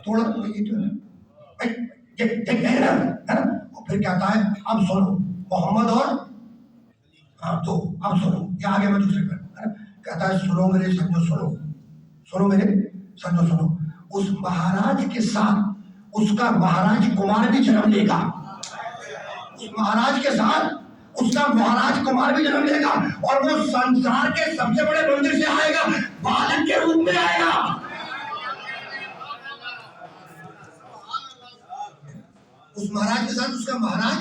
تھوڑا یہ جو ہے نا، اور پھر کہتا ہے اب سنو محمد اور ہاں تو اب سنو، یہ آگے میں دوسرے پر کہتا ہے سنو میرے سجدو، سنو میرے سجدو، سنو اس مہاراج کے ساتھ اس کا مہاراج کمار بھی جنم لے گا، اس مہاراج کے ساتھ اس کا مہاراج کمار بھی جنم لے گا، اور وہ سنسار کے سب سے بڑے مندر سے آئے گا، بالک کے روپ میں آئے گا۔ اس مہاراج کے ساتھ اس کا مہاراج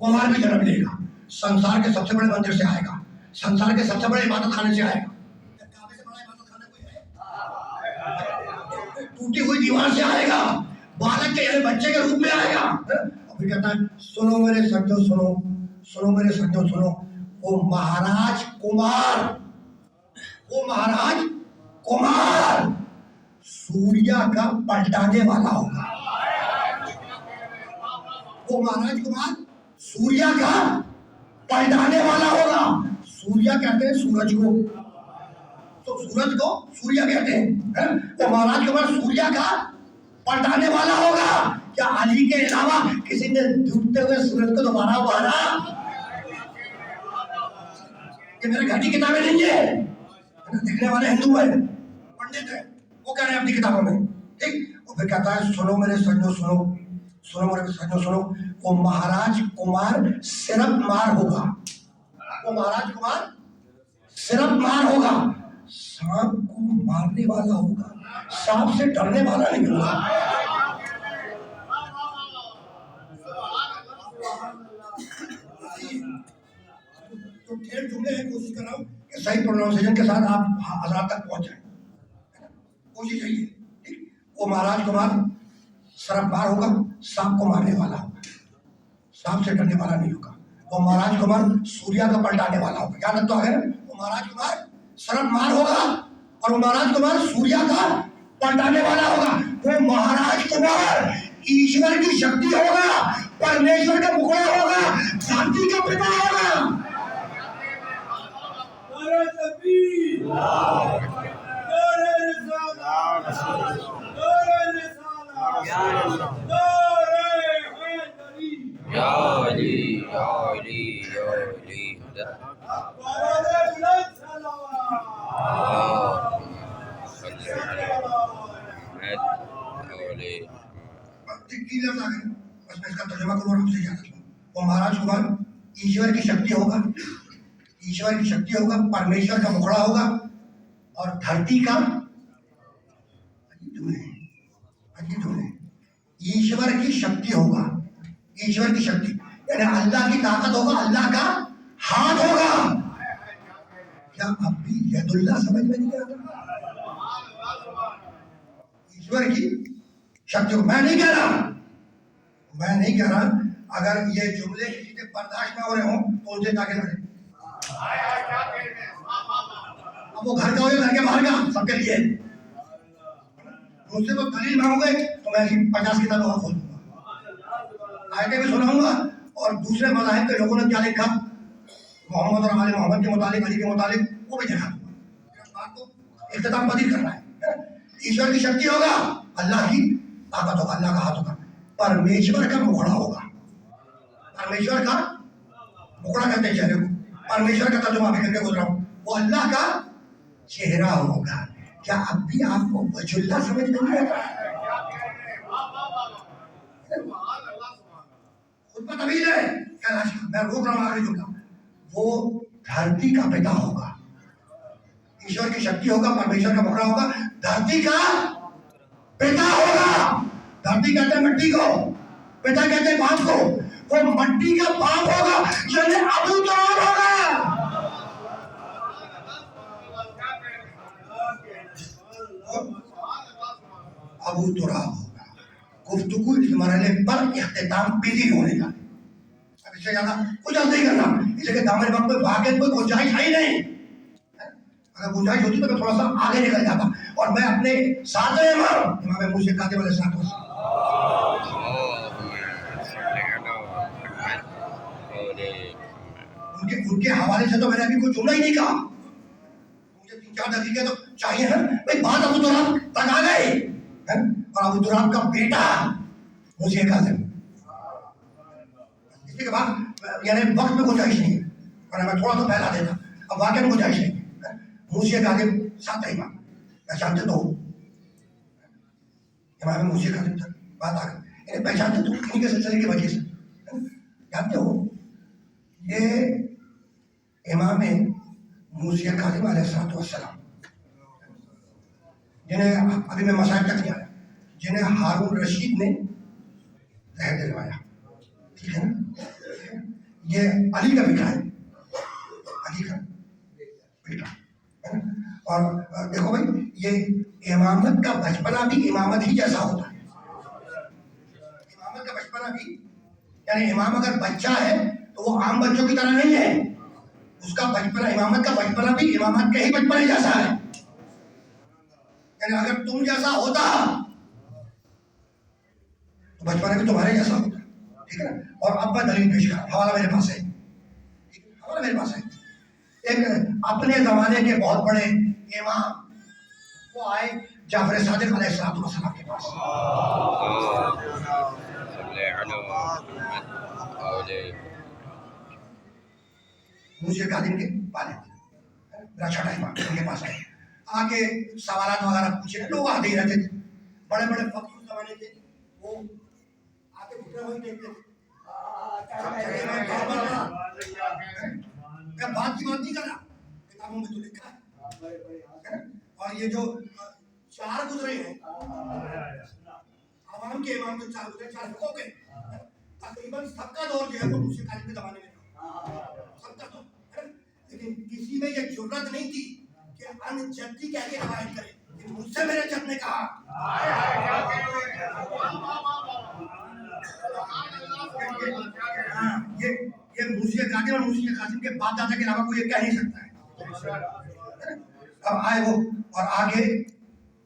کمار بھی جنم لے گا، سنسار کے سب سے بڑے مندر سے آئے گا، سنسار کے سب سے بڑے عبادت خانے سے آئے گا، کعبے سے بڑا عبادت خانہ کوئی ہے؟ ٹوٹی ہوئی دیوار سے آئے گا، بالک کے یعنی بچے کے روپ میں آئے گا، اور پھر کہتا ہے سنو میرے سجدو، سنو میرے سجدو، سنو وہ مہاراج کمار، وہ مہاراج کمار سوریا کا پلٹانے والا ہوگا، وہ مہاراج کمار سوریا کا پلٹانے والا ہوگا۔ سوریا کہتے ہیں سورج کو، تو سورج کو سوریا کہتے ہیں، وہ مہاراج کمار سوریا کا پلٹانے والا ہوگا۔ کیا علی کے علاوہ کسی نے ڈوبتے ہوئے سورج کو دوبارہ ابھارا؟ یہ میرے گھر کی کتابیں نہیں ہے، دیکھنے والے ہندو ہیں، پنڈت ہیں، وہ کہہ رہے ہیں اپنی کتابوں میں، ٹھیک۔ اور پھر کہتا ہے سنو میرے سجدو، سنو میرے سجدو، سنو وہ مہاراج کمار صرف مار ہوگا، وہ مہاراج کمار صرف مار ہوگا، سانپ کو مارنے والا ہوگا، سانپ سے ڈرنے والا نہیں ہوگا۔ تو ڈھیر جملے ہیں، کوشش کر رہا ہوں کہ صحیح پروننسیشن کے ساتھ آپ حضرات تک پہنچ جائیں، کوشش یہی ہے۔ وہ مہاراج کمار صرف مار ہوگا، سانپ کو مارنے والا ہوگا، سانپ سے ڈرنے والا نہیں ہوگا۔ وہ مہاراج کمار سوریا کا پلٹانے والا ہوگا، یاد رکھو ہے، وہ مہاراج کمار صرف مار ہوگا اور وہ مہاراج کمار سوریا کا پلٹانے والا ہوگا۔ وہ مہاراج کمار ایشور کی شکتی ہوگا، پرمیشور کا مکڑا ہوگا، دھرتی کا پتا ہوگا۔ بس میں اس کا ترجمہ کروں اور آپ سے یاد رکھوں۔ وہ مہاراج کمار ایشور کی شکتی ہوگا، ایشور کی شکتی ہوگا، پرمیشور کا مکھڑا ہوگا اور دھرتی کا ایشور کی شکتی ہوگا، ایشور کی شکتی یعنی اللہ کی طاقت ہوگا، اللہ کا ہاتھ ہوگا۔ کیا اب بھی ید اللہ سمجھ میں نہیں آتا؟ ایشور کی شکتی ہوگا۔ میں نہیں کہہ رہا اگر یہ جملے کسی کے برداشت میں ہو رہے ہوں تو ان سے جا کے لڑے، اب وہ گھر کا ہو یا گھر کے باہر کا، سب کے لیے مجھ سے تو دلیل مانگو گے تو میں 50 کتابیں اور کھول دوں گا، آیتیں بھی سناؤں گا، اور دوسرے مذاہب کے لوگوں نے کیا لکھا محمد اور آل محمد کے متعلق، علی کے متعلق، وہ بھی دکھا دوں گا۔ بات کو اختتام پذیر کرنا ہے۔ ایشور کی شکتی ہوگا، اللہ کی طاقت ہوگا، اللہ کا ہاتھ ہوگا، پرمیشور کا مکھڑا ہوگا۔ پرمیشور کا مکھڑا کہتے ہیں چہرے کو، پرمیشور کا ترجمہ بھی کر کے گزرا ہوں، وہ اللہ کا چہرہ ہوگا۔ کیا اب بھی آپ کو وجہ اللہ سمجھ نہیں آتا؟ خطبہ طویل ہے، میں روک رہا ہوں آخری جملہ۔ وہ دھرتی کا پتا ہوگا، ایشور کی شکتی ہوگا، پرمیشور کا مکھڑا ہوگا، دھرتی کا پتا ہوگا۔ دھرتی کہتے ہیں مٹی کو، پتا کہتے ہیں باپ کو، وہ مٹی کا باپ ہوگا یعنی ابو تراب ہوگا۔ ابو تراب ہوگا۔ گفتگو اس مرحلے پر اختتام پذیر ہونے کا، اب اس سے زیادہ کچھ نہیں کرنا، اس لیے کہ دامن وقت میں واقعی کوئی گنجائش ہے ہی نہیں۔ اگر گنجائش ہوتی تو میں تھوڑا سا آگے نکل جاتا، اور میں اپنے ساتویں امام موسیٰ کاظم علیہ السلام ان کے حوالے سے تو میں نے ابھی کوئی جملہ ہی نہیں کہا، مجھے 3-4 دقیقے تو چاہیے نا بھائی، بات ابو تراب تک آ گئی، اور ابو دراب کا بیٹا موسی کاظم. اسی کے بعد یعنی وقت میں گنجائش نہیں ہے ورنہ میں تھوڑا تو پھیلا دیتا. اب واقعہ میں گنجائش نہیں ہے. موسی کاظم 7 امام پہچانتے تو امام موسی کاظم تک بات آ گئی. یعنی پہچانتے تو انہیں کے سلسلے کی وجہ سے جانتے ہو یہ امام موسی کاظم علیہ السلام جنہیں ابھی میں مسائل تک نہیں آیا, جنہیں ہارون رشید نے زہر دلوایا, ٹھیک ہے نا, یہ علی کا بیٹا ہے, علی کا بیٹا ہے نا. اور دیکھو بھائی یہ امامت کا بچپنا بھی امامت ہی جیسا ہوتا ہے. امامت کا بچپنا بھی یعنی امام اگر بچہ ہے تو وہ عام بچوں کی طرح نہیں ہے, اس کا بچپنا امامت کا بچپنا بھی امامت کے ہی بچپنے جیسا ہے. یعنی اگر تم جیسا ہوتا تو بچپنا بھی تمہارے جیسا ہوتا, ٹھیک ہے نا. اور اب میں دلیل پیش کرا, حوالہ میرے پاس ہے, حوالہ میرے پاس ہے. ایک اپنے زمانے کے بہت بڑے امام وہ آئے جعفر صادق علیہ السلام کے پاس. موسی کاظم کے والد میرا چھٹا امام ان کے پاس آئے, آگے سوالات وغیرہ پوچھے. لوگ آتے ہی رہتے تھے, بڑے بڑے فقیر اس زمانے کے, وہ آتے گھٹنے ہوئی دیکھتے تھے. میں بات کی بات نہیں کر رہا, کتابوں میں تو لکھا ہے. اور یہ جو 4 گزرے ہیں عوام کے امام جو 4 گزرے, 4 فقوں کے, تقریباً سب کا دور جو ہے وہ موسی کاظم کے زمانے میں تھا, سب کا دور. لیکن کسی میں یہ جرت نہیں تھی کہ ان جدی کہہ کے روایت کرے کہ مجھ سے میرے جد نے کہا. یہ موسی کاظم اور موسی کاظم کے باپ دادا کے علاوہ کوئی یہ کہہ نہیں سکتا ہے. اب آئے وہ اور آگے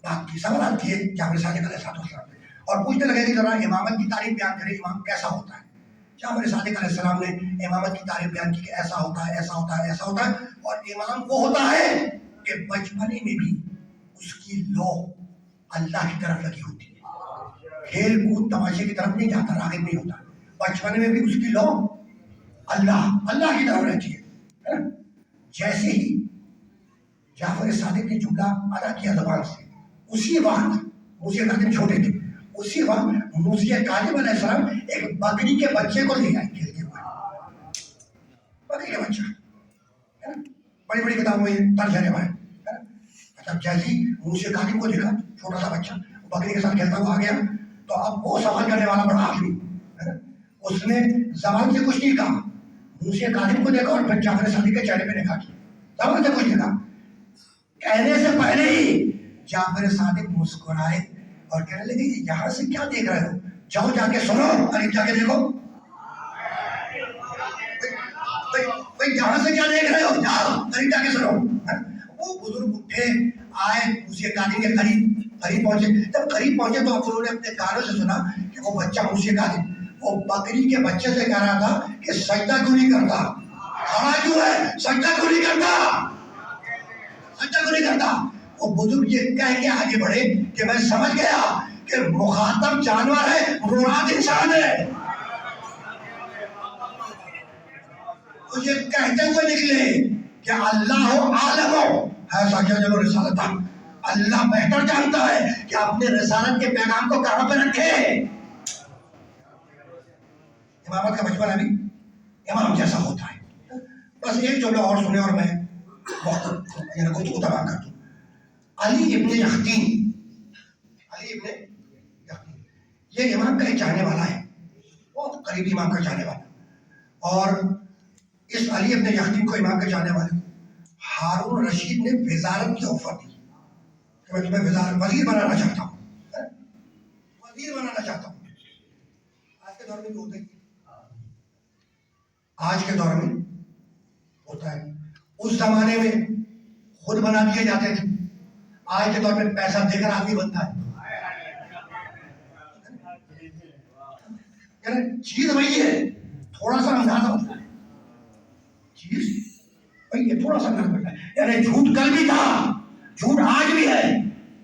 بات کی, سوالات کیے جعفر صادق علیہ السلام نے, اور پوچھنے لگے کہ ذرا امامت کی تعریف بیان کرے, امام کیسا ہوتا ہے. جعفر صادق علیہ السلام نے امامت کی تعریف بیان کی کہ ایسا ہوتا ہے, ایسا ہوتا ہے, ایسا ہوتا ہے. اور امام وہ ہوتا ہے کہ بچپنے میں بھی اس کی لو اللہ کی طرف لگی ہوتی ہے, کھیل کود تماشے کی طرف نہیں جاتا, راغب نہیں ہوتا. بچپنے میں بھی اس کی لو اللہ کی طرف رہتی ہے. جیسے ہی جعفر صادق نے جملہ ادا کیا زبان سے, اسی وقت موسی کاظم چھوٹے تھے, اسی وقت موسی کاظم علیہ السلام ایک بکری کے بچے کو لے آئے کھیلتے ہوئے. بکری کا بچہ بڑی بڑی کتابوں میں درج ہے روایت. اچھا جیسے ہی موسی کاظم کو دیکھا چھوٹا سا بچہ بکری کے ساتھ کھیلتا ہوا آ گیا, تو اب وہ سوال کرنے والا بڑا آدمی, اس نے زبان سے کچھ نہیں کہا, موسی کاظم کو دیکھا اور پھر جعفر صادق کے چہرے پہ دیکھا, زبان سے کچھ نہیں کہا. کہنے سے پہلے ہی جعفر صادق مسکرائے اور کہنے لگے یہاں سے کیا دیکھ رہے ہو, جاؤ جا کے سنو, قریب جا کے دیکھو. یہاں سے کیا دیکھ رہے ہو, جاؤ قریب جا کے سنو. وہ بزرگ اٹھے آئے موسی کاظم کے قریب پہنچے. جب قریب پہنچے تو انہوں نے اپنے کانوں سے سنا کہ وہ بچہ موسی کاظم وہ بکری کے بچے سے کہہ رہا تھا کہ سجدہ کیوں نہیں کرتا, کھڑا کیوں ہے, سجدہ کیوں نہیں کرتا, سجدہ کیوں نہیں کرتا. وہ بزرگ یہ کہہ کے آگے بڑھے کہ میں سمجھ گیا کہ مخاطب جانور ہے, مراد انسان ہے. تو یہ کہتے ہوئے نکلے کہ اللہ عالم ایسا کیا جب رسالت, اللہ بہتر جانتا ہے کہ اپنے رسالت کے پیغام کو کہاں پہ رکھے. امامت کا بچپن ابھی امام جیسا ہوتا ہے. بس ایک جملہ اور سنے اور میں گفتگو تمام کر دوں. علی ابن یختین یہ امام کا ایک چاہنے والا ہے, بہت قریبی امام کا چاہنے والا. اور اس علی ابن یختین کو امام کا چاہنے والے ہارون رشید نے وزارت کی آفر دی کہ میں تمہیں وزیر بنانا چاہتا ہوں, وزیر بنانا چاہتا ہوں. آج کے دور میں بھی ہوتا ہے, آج کے دور میں ہوتا ہے. اس زمانے میں خود بنا دیے جاتے تھے, آج کے دور میں پیسہ دے کر آدمی بنتا ہے. یعنی چیز وہی ہے, تھوڑا سا اندازہ ہوتا ہے, چیز وہی ہے, تھوڑا سا اندازہ ہوتا ہے. یعنی جھوٹ کل بھی تھا, جھوٹ آج بھی ہے,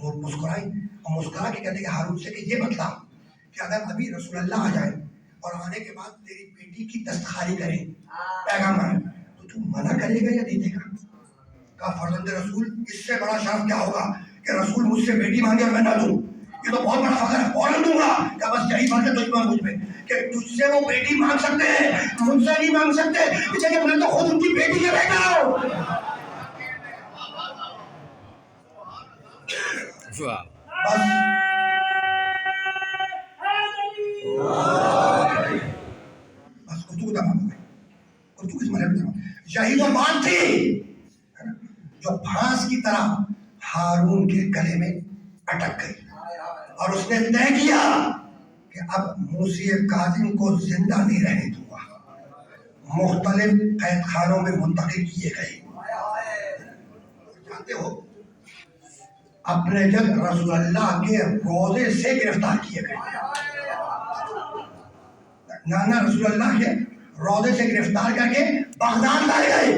مسکرائی اور مسکرا کے کہتے کہ ہارون سے کہ یہ بتلا کہ اگر ابھی رسول اللہ آ جائے اور آنے کے بعد تیری بیٹی کی دستخاری کرے پیغمبر تو تو منع کرے گا یا دے دے گا؟ کہا فرزند رسول اس سے بڑا شرف کیا ہوگا کہ رسول مجھ سے بیٹی مانگے اور میں نہ دوں، یہ تو بہت بڑا فخر ہے، فوراً دوں گا۔ کہا بس یہی بات ہے تجھ میں مجھ میں کہ تجھ سے وہ بیٹی مانگ سکتے ہیں، مجھ سے نہیں مانگ سکتے، اس لیے کہ میں تو خود ان کی بیٹی کا بیٹا ہوں۔ بس گفتگو تمام ہو گئی، گفتگو اس مرحلے میں تمام۔ یہی وہ بات تھی جو پھانس کی طرح ہارون کے گلے میں اٹک گئی اور اس نے طے کیا کہ اب موسی کاظم کو زندہ نہیں رہنے دوں گا، مختلف قید خانوں میں منتقل کیے گئے۔ جانتے ہو اپنے جد رسول اللہ کے روضے سے گرفتار کیے گئے، نانا رسول اللہ کے روضے سے گرفتار کر کے بغداد لائے گئے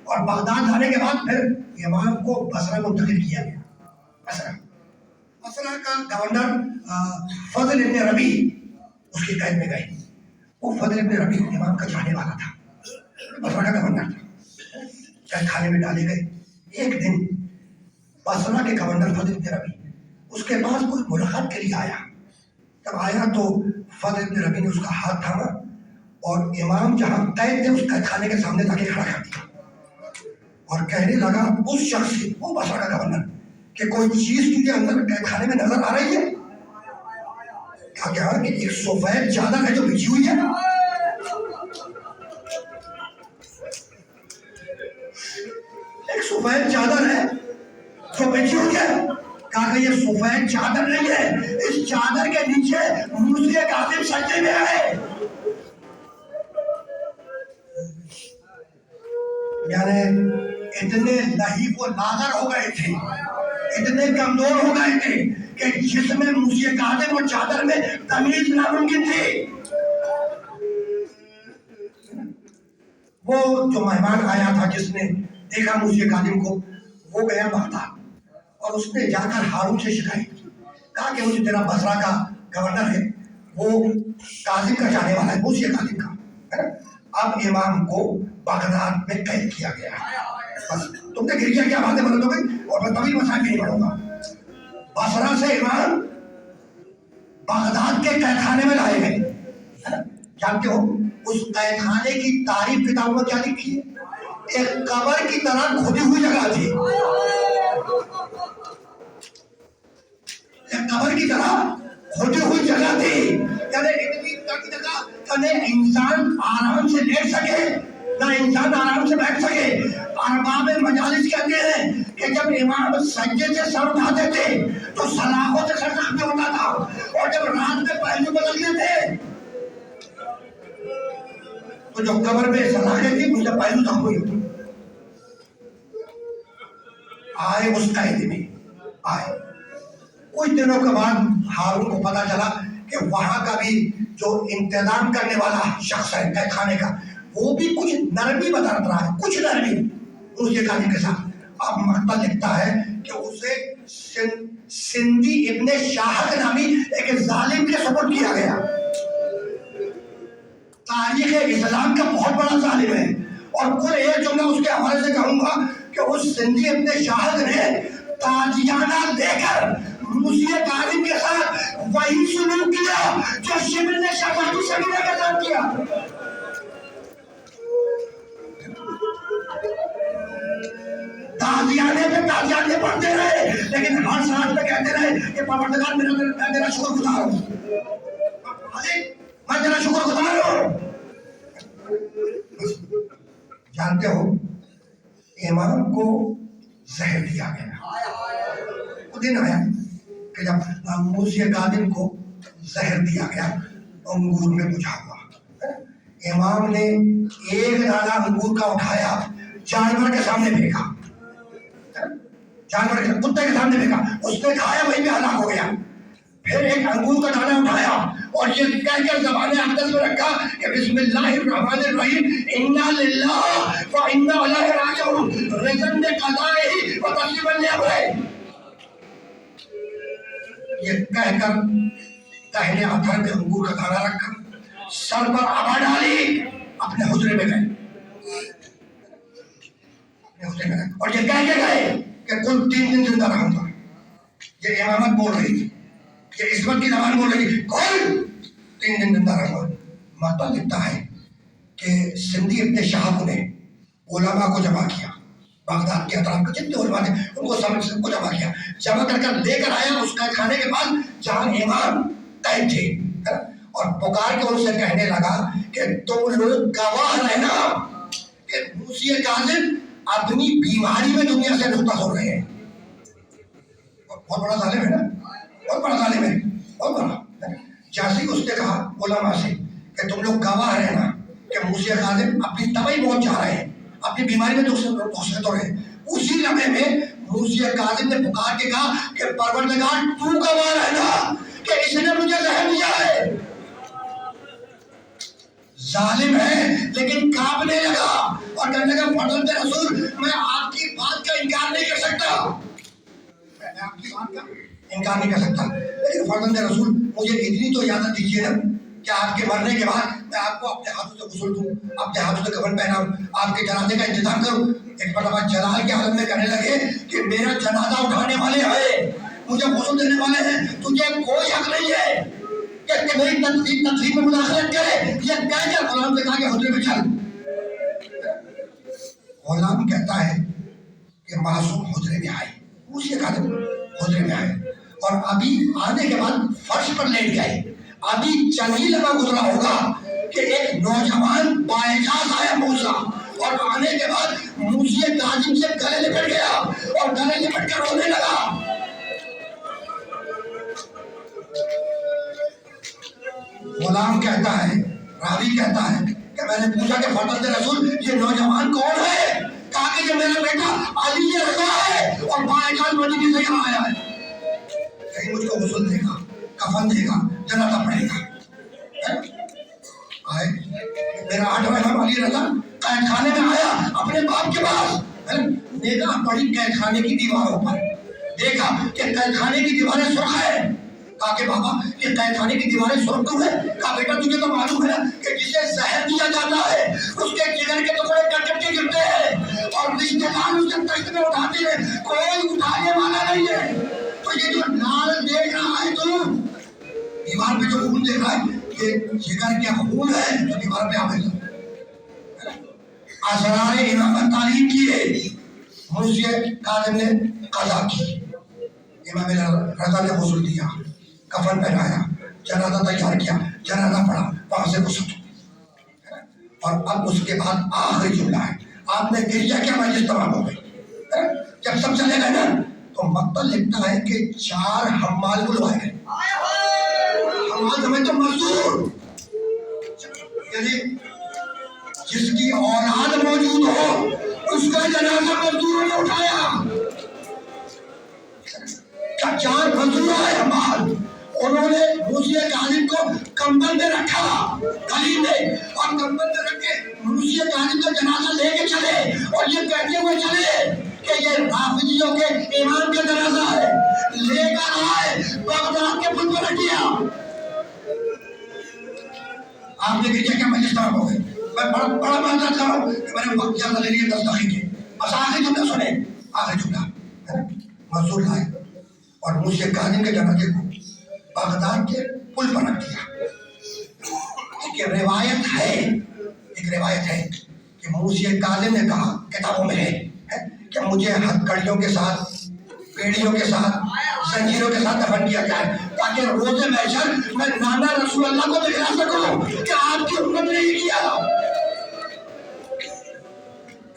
اور بغداد لانے کے بعد پھر امام کو بصرہ منتقل کیا گیا۔ بصرہ کا گورنر فضل ابن ربیع اس کی قید میں گئے۔ وہ فضل ابن ربیع امام کا چاہنے والا تھا، بصرہ کا گورنر تھا، قید خانے میں ڈالے گئے۔ ایک دن بصرہ کے گورنر فضل ابن ربیع اس کے پاس کوئی ملاقات کے لیے آیا۔ جب آیا تو فضل ابن ربیع نے اس کا ہاتھ تھاما اور امام جہاں قید تھے اس قید خانے کے سامنے لا کے کھڑا کر دیا اور کہنے لگا اس شخص سے، وہ بصرہ کا گورنر، کہ کوئی چیز تجھے اندر قید خانے میں نظر آ رہی ہے؟ کہا کہ ہاں، کہ ایک سفید چادر ہے جو بچھی ہوئی ہے۔ ایک سفید چادر ہے جو بچھی ہوئی ہے۔ کہا کہ یہ سفید چادر نہیں ہے، اس چادر کے نیچے موسی کاظم سجدے میں ہے۔ یعنی اتنے لہیب و لاغر ہو گئے تھے، اتنے کمزور ہو گئے تھے کہ جسم موسی کاظم اور چادر میں تمیز ناممکن تھی۔ وہ جو مہمان آیا تھا جس نے دیکھا موسی کاظم کو، وہ گیا بغداد اور اس نے جا کر ہارون سے شکایت کی، کہا کہ مجھے تیرا بصرہ کا گورنر ہے، وہ کاظم کا چاہنے والا ہے، موسی کاظم کا، اب امام کو بغداد میں قید کیا گیا ہے۔ بس تم نے گریا کیا باتیں بدل ہو گئی اور میں طویل مسائل نہیں پڑھوں گا۔ بصرہ سے امام بغداد کے قید خانے میں لائے گئے۔ جانتے ہو اس قید خانے کی تعریف کتابوں میں کیا لکھی ہے؟ ایک قبر کی طرح کھدی ہوئی جگہ تھی، ایک قبر کی طرح کھدی ہوئی جگہ تھی، یعنی اتنی تنگ جگہ کہ نہ انسان آرام سے لیٹ سکے نہ انسان آرام سے بیٹھ سکے۔ ارباب مجالس کہتے ہیں کہ جب امام سجدے سے سر اٹھاتے تھے تو سلاخوں سے سر زخمی ہوتا تھا، اور جب رات میں پہلو بدلتے تھے تو جو قبر میں سلاخیں تھی ان سے پہلو زخمی ہوتی۔ آئے اس قید میں آئے، کچھ دنوں کے بعد ہارون کو پتا چلا کہ وہاں کا بھی جو انتظام کرنے والا شخص ہے قید خانے کا، وہ بھی کچھ نرمی برت رہا ہے، کچھ نرمی موسی کاظم کے ساتھ۔ اب مقتل لکھتا ہے کہ اسے سندھی ابن شاہد نامی ایک ظالم کے سپرد کیا گیا۔ تاریخ اسلام کا بہت بڑا ظالم ہے، اور کل ایک جملہ اس کے حوالے سے کہوں گا کہ اس سندھی ابن شاہد نے تاجیانہ دے کر موسی کاظم کے ساتھ وہی سلوک کیا جو شبر نے شفاعتی شبیرہ کے ساتھ کیا۔ تازیانے پہ تازیانے پڑھتے رہے، لیکن ہر ساتھ میں کہتے رہے کہ پروردگار میں تیرا شکر گزار ہوں، میں تیرا شکر گزار ہوں۔ جانتے ہو امام کو زہر دیا گیا۔ وہ دن آیا کہ جب موسی کاظم کو زہر دیا گیا انگور میں بجھا ہوا، امام نے ایک دانہ انگور کا اٹھایا، جانور کے سامنے پھینکا، جانور کے کتے کے سامنے پھینکا، اس نے کھایا، وہیں پہ ہلاک ہو گیا۔ پھر ایک انگور کا دانہ اٹھایا اور یہ کہہ کر زبان اقدس میں رکھا کہ بسم اللہ الرحمن الرحیم انا للہ و انا الیہ راجعون، رضا بقضائہ و تسلیما لامرہ۔ یہ کہہ کر داہنے ہاتھ میں انگور کا دانا رکھ کر سر پر آبا ڈالی اپنے حجرے میں گئے، اور یہ کہہ کے گئے کہ کل 3 دن زندہ رہوں گا۔ یہ امامت بول رہی تھی، یہ عصمت کی زبان بول رہی تھی، کل 3 دن زندہ رہوں گا۔ ماتا لکھتا ہے کہ سندھی ابن شہاب نے علماء کو جمع کیا، بغداد کے اطراف کے جتنے علماء تھے ان کو سب کو جمع کیا، جمع کر کر لے کر آیا اس کا کھانے کے بعد جہاں امام قائم تھے، اور پکار کے ان سے کہنے لگا کہ تم لوگ گواہ رہنا کہ موسی کاظم اپنی بیماری میں دنیا سے رخصت ہو رہے ہیں۔ بہت بڑا ظالم ہے نا، بہت بڑا ظالم ہے، بہت بڑا۔ جیسے اس نے کہا علماء سے کہ تم لوگ گواہ رہنا کہ موسی کاظم اپنی طبعی موت چاہ رہے ہیں، اپنی بیماری میں رخصت ہو رہے ہیں۔ اسی لمحے میں موسی کاظم نے پکار کے کہا کہ پروردگار تو گواہ رہنا کہ اس نے مجھے زہر دیا ہے۔ ظالم ہے لیکن کانپنے لگا اور کہنے لگا فرزند رسول میں آپ کی بات کا انکار نہیں کر سکتا، میں آپ کی بات کا انکار نہیں کر سکتا، لیکن فرزند رسول مجھے اتنی تو اجازت دیجیے نا کہ آپ کے مرنے کے بعد میں آپ کو اپنے ہاتھوں سے غسل دوں، اپنے ہاتھوں سے کفن پہناؤں، آپ کے جنازے کا انتظام کروں۔ ایک مرتبہ جلال کے حالت میں کہنے لگے کہ میرا جنازہ اٹھانے والے ہیں، مجھے غسل دینے والے ہیں، تجھے کوئی حق نہیں ہے کہ میری تقریب میں مداخلت کرے۔ یہ کہہ کر غلام سے کہا کہ حجرے میں چل۔ غلام کہتا ہے کہ معصوم حجرے میں آئے، موسی کاظم حجرے میں آئے، اور ابھی آنے کے بعد فرش پر لیٹ گئے۔ ابھی چند ہی لمحہ گزرا ہوگا کہ ایک نوجوان بااعجاز آیا موسیٰ، اور آنے کے بعد موسی کاظم سے گلے لپٹ گیا اور گلے لپٹ کر رونے لگا۔ غلام کہتا ہے، راوی کہتا ہے کہ میں نے پوچھا کہ فرزند رسول یہ نوجوان کون ہے؟ کہا کہ یہ میرا بیٹا علی رضا ہے اور بااعجاز مدینے سے یہاں آیا ہے، کہیں مجھ کو غسل دے گا، کفن دے گا، جنازہ پڑھے گا۔ میرا 8واں امام علی رضا قید خانے میں آیا اپنے باپ کے پاس، نگاہ پڑی قید خانے کی دیواروں پر، دیکھا کہ قید خانے کی دیواریں سرخ ہیں۔ کہا کہ بابا یہ قید خانے کی دیواریں سرخ کیوں ہیں؟ کہا بیٹا تجھے تو معلوم ہے کہ جسے زہر دیا جاتا ہے اس کے جگر کے ٹکڑے کٹ کٹ کے گرتے ہیں اور رشتے دار اسے تشت میں اٹھاتے ہیں، کوئی اٹھانے والا نہیں ہے۔ تو یہ جو لال دیکھ رہا ہے تو دیوار پہ جو خون دیکھ رہا ہے یہ جگر کا خون ہے جو دیوار پہ آویز ہے۔ اسرار امامت تعلیم کیے، موسی کاظم نے قضا کی، امام رضا نے غسل دیا، کفن پہنایا، جنازہ تیار کیا، جنازہ پڑھا، وہاں سے غسل، اور اب اس کے بعد آخری جملہ ہے، آپ نے گریا کیا مجلس تمام ہو گئی۔ جب سب چلے گئے نا تو مقتل لکھتا ہے کہ 4 حمال بلوائے گئے۔ حمال سمجھ تو مزدور، یعنی جس کی اولاد موجود ہو اس کا جنازہ مزدوروں نے اٹھایا۔ 4 مزدور آئے حمال، انہوں نے موسی کاظم کو کمبل میں رکھا گلی میں، اور کمبل میں رکھ کے موسی کاظم کا جنازہ لے کے چلے، اور یہ کہتے ہوئے چلے کہ یہ رافضیوں کے امام کا جنازہ ہے، لے کر آئے بغداد کے پل پر رکھ دیا۔ آپ نے کہا کیا مجلس تمام ہو گئی؟ میں بڑا معذرت کر رہا ہوں کہ میں نے وقت زیادہ لے لیے 10 دقیقے، بس آخری جملہ سنیں، آخری جملہ مزدور لائے اور موسی کاظم کے جنازے کو بغداد کے پل پر رکھ دیا۔ ایک روایت ہے کہ موسی کاظم نے کہا، کتابوں میں ہے کہ مجھے ہتھکڑیوں کے ساتھ، بیڑیوں کے ساتھ، زنجیروں کے ساتھ دفن کیا جائے تاکہ روز محشر میں نانا رسول اللہ کو دکھا سکوں کہ آپ کی امت نے یہ کیا۔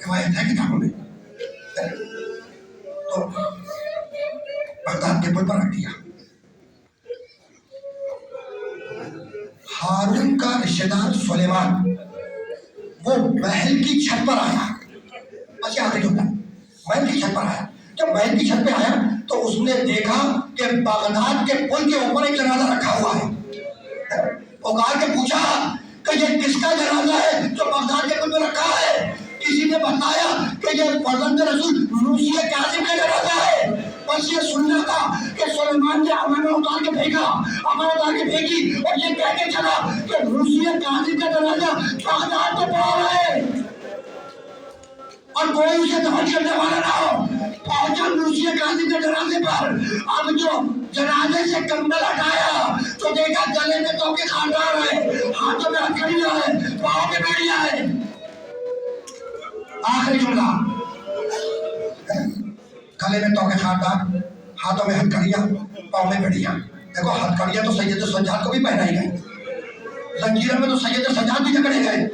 روایت ہے کتابوں میں، تو بغداد کے پل پر رکھ دیا۔ ہارون کا رشتہ دار سلیمان وہ محل کی چھت پر آیا، بس یہ آگے جملہ، محل کی چھت پر آیا۔ جب محل کی چھت پہ آیا تو اس نے دیکھا کہ بغداد کے پل کے اوپر ایک جنازہ رکھا ہوا ہے۔ پکار کے پوچھا کہ یہ کس کا جنازہ ہے جو بغداد کے پل پہ رکھا ہے؟ کسی نے بتایا کہ یہ فرزند رسول موسی کاظم کا جنازہ ہے۔ بس یہ سننا تھا کہ سلیمان نے امانہ اتار کے پھینکا، امانہ اتار کے پھینکی اور یہ کہہ کے چلا کہ موسی کاظم کا جنازہ بغداد میں پڑا رہا ہے اور کوئی اسے دفن کرنے والا نہ ہو۔ پہنچا موسی کاظم کے جنازے پر، اب جو جنازے سے کمبل ہٹایا تو دیکھا گلے میں تو کے خاندار ہے، ہاتھوں میں ہتھکڑیاں ہے، پاؤں میں بیڑیاں ہے۔ آخری جملہ، گلے میں تو کے خاندار، ہاتھوں میں ہتھکڑیاں، پاؤں میں بیڑیاں۔ دیکھو ہتھکڑیاں تو سید سجاد کو بھی پہنائی گئی، زنجیروں میں تو سید سجاد بھی جکڑے گئے،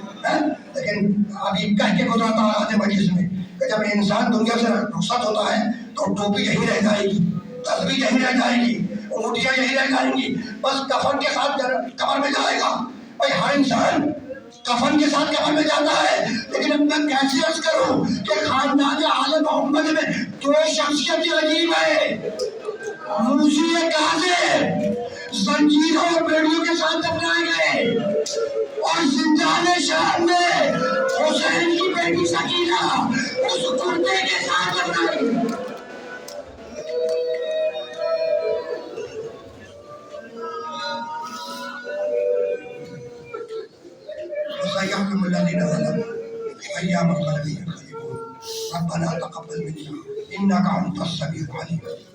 لیکن ابھی کہہ کے گزرا تھا آدھے مجلس میں کہ جب انسان دنیا سے رخصت ہوتا ہے تو ٹوپی یہی رہ جائے گی، تسبیح یہی رہ جائے گی، انگوٹھیاں یہی رہ جائیں گی، بس کفن کے ساتھ قبر میں جائے گا۔ بھائی ہر انسان کفن کے ساتھ قبر میں جاتا ہے، لیکن اب میں کیسے عرض کروں کہ خاندان آل محمد میں دو شخصیت عجیب ہے۔ موسی کاظم زنجیروں اور بیڑیوں کے ساتھ دفنائے گئے اور زندان شام میں حسین کی بیٹی سکینہ اس کرتے کے ساتھ دفنائی۔ وَسَيَعْلَمُ الَّذِينَ ظَلَمُوا أَيَّ مَنْقَلَبٍ يَنقَلِبُونَ رَبَّنَا تَقَبَّلْ مِنَّا إِنَّكَ أَنْتَ السَّمِيعُ الْعَلِيمُ